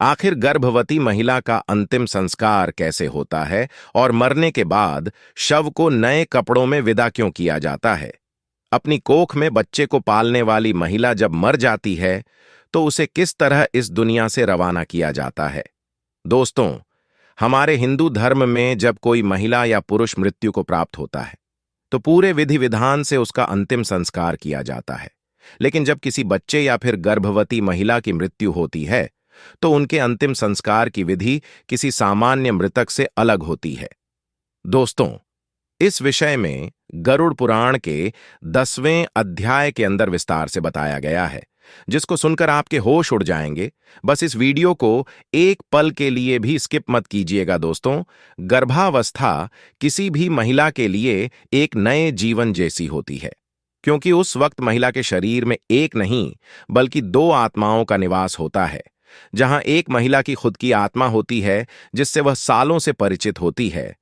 आखिर गर्भवती महिला का अंतिम संस्कार कैसे होता है और मरने के बाद शव को नए कपड़ों में विदा क्यों किया जाता है? अपनी कोख में बच्चे को पालने वाली महिला जब मर जाती है तो उसे किस तरह इस दुनिया से रवाना किया जाता है? दोस्तों, हमारे हिंदू धर्म में जब कोई महिला या पुरुष मृत्यु को प्राप्त होता है तो पूरे विधि विधान से उसका अंतिम संस्कार किया जाता है। लेकिन जब किसी बच्चे या फिर गर्भवती महिला की मृत्यु होती है तो उनके अंतिम संस्कार की विधि किसी सामान्य मृतक से अलग होती है। दोस्तों, इस विषय में गरुड़ पुराण के 10वें अध्याय के अंदर विस्तार से बताया गया है, जिसको सुनकर आपके होश उड़ जाएंगे। बस इस वीडियो को एक पल के लिए भी स्किप मत कीजिएगा। दोस्तों, गर्भावस्था किसी भी महिला के लिए एक नए जीवन जैसी होती है, क्योंकि उस वक्त महिला के शरीर में एक नहीं बल्कि दो आत्माओं का निवास होता है। जहां एक महिला की खुद की आत्मा होती है जिससे वह सालों से परिचित होती है,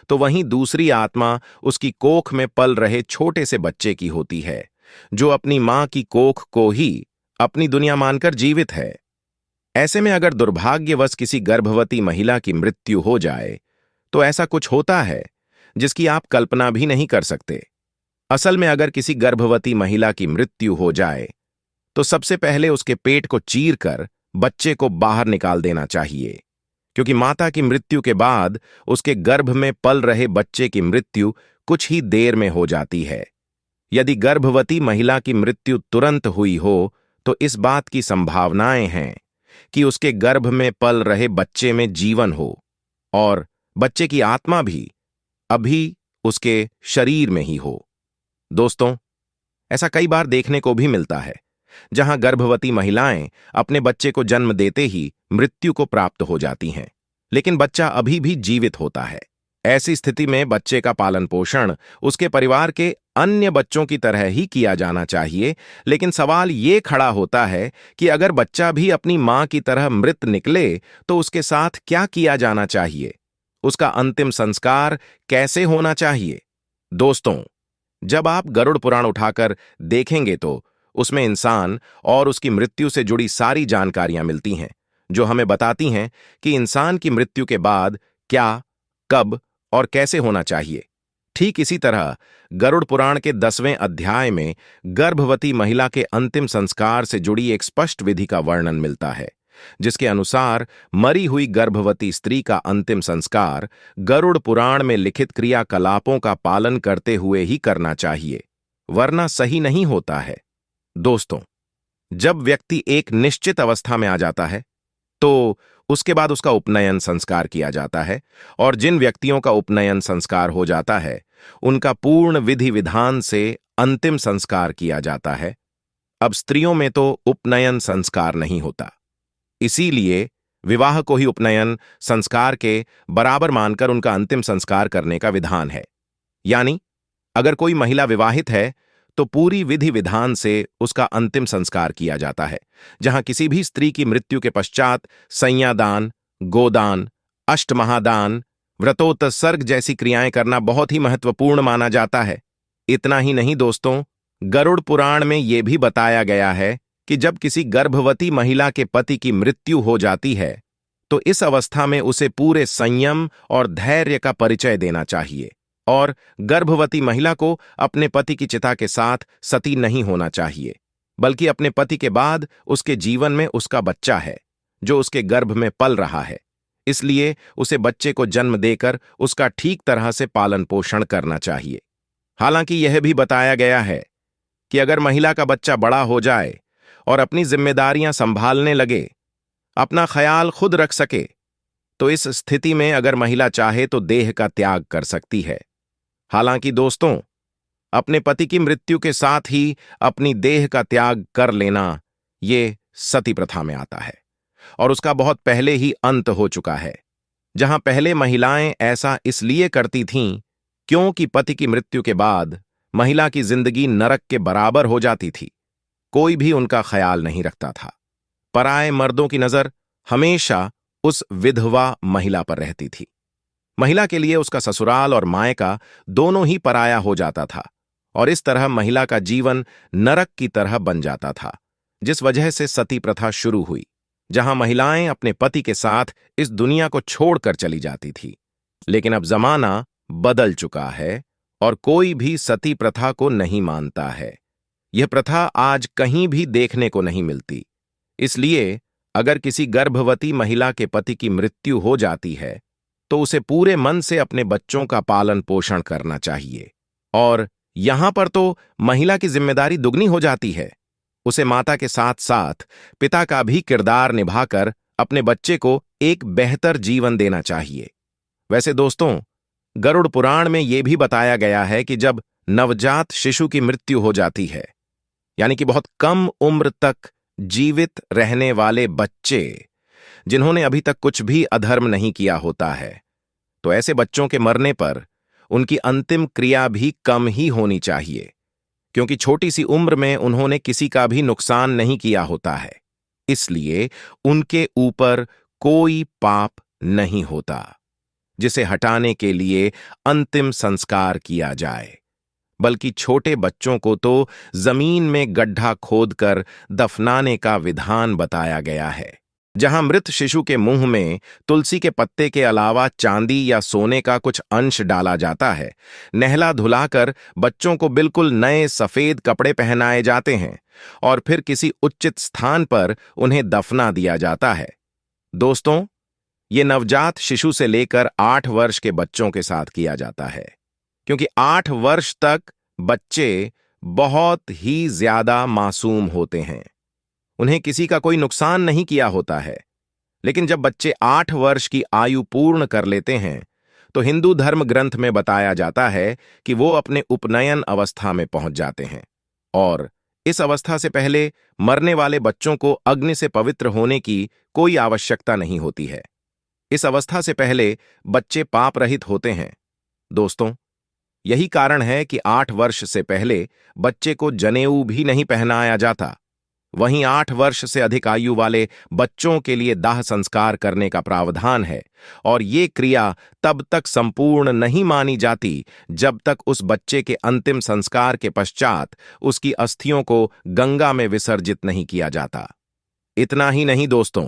तो वहीं दूसरी आत्मा उसकी कोख में पल रहे छोटे से बच्चे की होती है, जो अपनी मां की कोख को ही अपनी दुनिया मानकर जीवित है। ऐसे में अगर दुर्भाग्यवश किसी गर्भवती महिला की मृत्यु हो जाए तो ऐसा कुछ होता है जिसकी आप कल्पना भी नहीं कर सकते। असल में अगर किसी गर्भवती महिला की मृत्यु हो जाए तो सबसे पहले उसके पेट को चीरकर बच्चे को बाहर निकाल देना चाहिए, क्योंकि माता की मृत्यु के बाद उसके गर्भ में पल रहे बच्चे की मृत्यु कुछ ही देर में हो जाती है। यदि गर्भवती महिला की मृत्यु तुरंत हुई हो तो इस बात की संभावनाएं हैं कि उसके गर्भ में पल रहे बच्चे में जीवन हो और बच्चे की आत्मा भी अभी उसके शरीर में ही हो। दोस्तों, ऐसा कई बार देखने को भी मिलता है, जहां गर्भवती महिलाएं अपने बच्चे को जन्म देते ही मृत्यु को प्राप्त हो जाती हैं, लेकिन बच्चा अभी भी जीवित होता है। ऐसी स्थिति में बच्चे का पालन पोषण उसके परिवार के अन्य बच्चों की तरह ही किया जाना चाहिए। लेकिन सवाल ये खड़ा होता है कि अगर बच्चा भी अपनी मां की तरह मृत निकले तो उसके साथ क्या किया जाना चाहिए? उसका अंतिम संस्कार कैसे होना चाहिए? दोस्तों, जब आप गरुड़ पुराण उठाकर देखेंगे तो उसमें इंसान और उसकी मृत्यु से जुड़ी सारी जानकारियां मिलती हैं, जो हमें बताती हैं कि इंसान की मृत्यु के बाद क्या, कब और कैसे होना चाहिए। ठीक इसी तरह गरुड़ पुराण के 10वें अध्याय में गर्भवती महिला के अंतिम संस्कार से जुड़ी एक स्पष्ट विधि का वर्णन मिलता है, जिसके अनुसार मरी हुई गर्भवती स्त्री का अंतिम संस्कार गरुड़ पुराण में लिखित क्रियाकलापों का पालन करते हुए ही करना चाहिए, वरना सही नहीं होता है। दोस्तों, जब व्यक्ति एक निश्चित अवस्था में आ जाता है तो उसके बाद उसका उपनयन संस्कार किया जाता है, और जिन व्यक्तियों का उपनयन संस्कार हो जाता है उनका पूर्ण विधि विधान से अंतिम संस्कार किया जाता है। अब स्त्रियों में तो उपनयन संस्कार नहीं होता, इसीलिए विवाह को ही उपनयन संस्कार के बराबर मानकर उनका अंतिम संस्कार करने का विधान है। यानी अगर कोई महिला विवाहित है तो पूरी विधि विधान से उसका अंतिम संस्कार किया जाता है, जहां किसी भी स्त्री की मृत्यु के पश्चात संज्ञादान, गोदान, अष्टमहादान, व्रतोत्सर्ग जैसी क्रियाएं करना बहुत ही महत्वपूर्ण माना जाता है। इतना ही नहीं दोस्तों, गरुड़ पुराण में यह भी बताया गया है कि जब किसी गर्भवती महिला के पति की मृत्यु हो जाती है तो इस अवस्था में उसे पूरे संयम और धैर्य का परिचय देना चाहिए, और गर्भवती महिला को अपने पति की चिता के साथ सती नहीं होना चाहिए, बल्कि अपने पति के बाद उसके जीवन में उसका बच्चा है जो उसके गर्भ में पल रहा है, इसलिए उसे बच्चे को जन्म देकर उसका ठीक तरह से पालन पोषण करना चाहिए। हालांकि यह भी बताया गया है कि अगर महिला का बच्चा बड़ा हो जाए और अपनी जिम्मेदारियां संभालने लगे, अपना ख्याल खुद रख सके, तो इस स्थिति में अगर महिला चाहे तो देह का त्याग कर सकती है। हालांकि दोस्तों, अपने पति की मृत्यु के साथ ही अपनी देह का त्याग कर लेना ये सती प्रथा में आता है, और उसका बहुत पहले ही अंत हो चुका है। जहां पहले महिलाएं ऐसा इसलिए करती थीं क्योंकि पति की मृत्यु के बाद महिला की जिंदगी नरक के बराबर हो जाती थी, कोई भी उनका ख्याल नहीं रखता था। पराए मर्दों की नजर हमेशा उस विधवा महिला पर रहती थी। महिला के लिए उसका ससुराल और मायका दोनों ही पराया हो जाता था, और इस तरह महिला का जीवन नरक की तरह बन जाता था, जिस वजह से सती प्रथा शुरू हुई, जहां महिलाएं अपने पति के साथ इस दुनिया को छोड़कर चली जाती थी। लेकिन अब जमाना बदल चुका है और कोई भी सती प्रथा को नहीं मानता है। यह प्रथा आज कहीं भी देखने को नहीं मिलती। इसलिए अगर किसी गर्भवती महिला के पति की मृत्यु हो जाती है तो उसे पूरे मन से अपने बच्चों का पालन पोषण करना चाहिए। और यहां पर तो महिला की जिम्मेदारी दुगनी हो जाती है। उसे माता के साथ साथ पिता का भी किरदार निभाकर अपने बच्चे को एक बेहतर जीवन देना चाहिए। वैसे दोस्तों, गरुड़ पुराण में यह भी बताया गया है कि जब नवजात शिशु की मृत्यु हो जाती है, यानी कि बहुत कम उम्र तक जीवित रहने वाले बच्चे जिन्होंने अभी तक कुछ भी अधर्म नहीं किया होता है, तो ऐसे बच्चों के मरने पर उनकी अंतिम क्रिया भी कम ही होनी चाहिए, क्योंकि छोटी सी उम्र में उन्होंने किसी का भी नुकसान नहीं किया होता है। इसलिए उनके ऊपर कोई पाप नहीं होता जिसे हटाने के लिए अंतिम संस्कार किया जाए, बल्कि छोटे बच्चों को तो जमीन में गड्ढा खोदकर दफनाने का विधान बताया गया है। जहां मृत शिशु के मुंह में तुलसी के पत्ते के अलावा चांदी या सोने का कुछ अंश डाला जाता है, नहला धुलाकर बच्चों को बिल्कुल नए सफेद कपड़े पहनाए जाते हैं और फिर किसी उचित स्थान पर उन्हें दफना दिया जाता है। दोस्तों, ये नवजात शिशु से लेकर 8 वर्ष के बच्चों के साथ किया जाता है, क्योंकि 8 वर्ष तक बच्चे बहुत ही ज्यादा मासूम होते हैं। उन्हें किसी का कोई नुकसान नहीं किया होता है। लेकिन जब बच्चे 8 वर्ष की आयु पूर्ण कर लेते हैं तो हिंदू धर्म ग्रंथ में बताया जाता है कि वो अपने उपनयन अवस्था में पहुंच जाते हैं और इस अवस्था से पहले मरने वाले बच्चों को अग्नि से पवित्र होने की कोई आवश्यकता नहीं होती है। इस अवस्था से पहले बच्चे पाप रहित होते हैं। दोस्तों, यही कारण है कि 8 वर्ष से पहले बच्चे को जनेऊ भी नहीं पहनाया जाता। वहीं 8 वर्ष से अधिक आयु वाले बच्चों के लिए दाह संस्कार करने का प्रावधान है और ये क्रिया तब तक संपूर्ण नहीं मानी जाती जब तक उस बच्चे के अंतिम संस्कार के पश्चात उसकी अस्थियों को गंगा में विसर्जित नहीं किया जाता। इतना ही नहीं दोस्तों,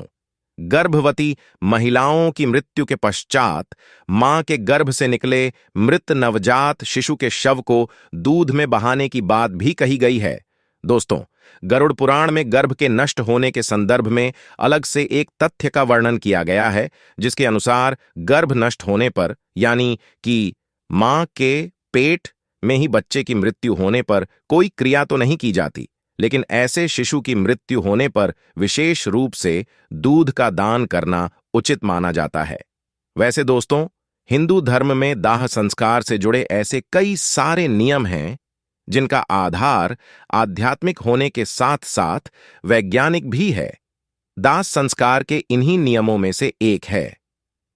गर्भवती महिलाओं की मृत्यु के पश्चात मां के गर्भ से निकले मृत नवजात शिशु के शव को दूध में बहाने की बात भी कही गई है। दोस्तों, गरुड़ पुराण में गर्भ के नष्ट होने के संदर्भ में अलग से एक तथ्य का वर्णन किया गया है, जिसके अनुसार गर्भ नष्ट होने पर, यानी कि मां के पेट में ही बच्चे की मृत्यु होने पर कोई क्रिया तो नहीं की जाती, लेकिन ऐसे शिशु की मृत्यु होने पर विशेष रूप से दूध का दान करना उचित माना जाता है। वैसे दोस्तों, हिंदू धर्म में दाह संस्कार से जुड़े ऐसे कई सारे नियम हैं जिनका आधार आध्यात्मिक होने के साथ साथ वैज्ञानिक भी है। दाह संस्कार के इन्हीं नियमों में से एक है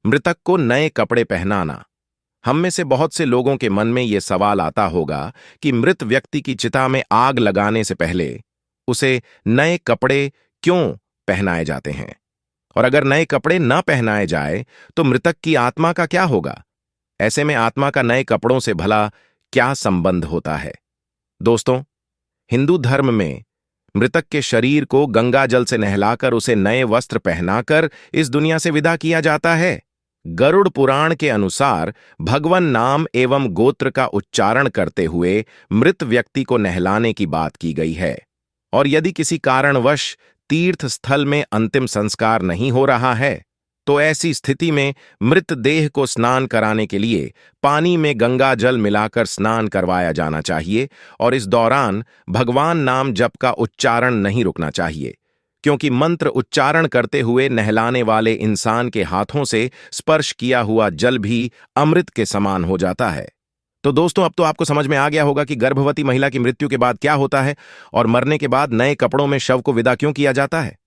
मृतक को नए कपड़े पहनाना। हम में से बहुत से लोगों के मन में यह सवाल आता होगा कि मृत व्यक्ति की चिता में आग लगाने से पहले उसे नए कपड़े क्यों पहनाए जाते हैं, और अगर नए कपड़े न पहनाए जाए तो मृतक की आत्मा का क्या होगा? ऐसे में आत्मा का नए कपड़ों से भला क्या संबंध होता है? दोस्तों, हिंदू धर्म में मृतक के शरीर को गंगा जल से नहलाकर उसे नए वस्त्र पहनाकर इस दुनिया से विदा किया जाता है। गरुड़ पुराण के अनुसार भगवान नाम एवं गोत्र का उच्चारण करते हुए मृत व्यक्ति को नहलाने की बात की गई है, और यदि किसी कारणवश तीर्थ स्थल में अंतिम संस्कार नहीं हो रहा है तो ऐसी स्थिति में मृत देह को स्नान कराने के लिए पानी में गंगा जल मिलाकर स्नान करवाया जाना चाहिए, और इस दौरान भगवान नाम जप का उच्चारण नहीं रुकना चाहिए, क्योंकि मंत्र उच्चारण करते हुए नहलाने वाले इंसान के हाथों से स्पर्श किया हुआ जल भी अमृत के समान हो जाता है। तो दोस्तों, अब तो आपको समझ में आ गया होगा कि गर्भवती महिला की मृत्यु के बाद क्या होता है और मरने के बाद नए कपड़ों में शव को विदा क्यों किया जाता है।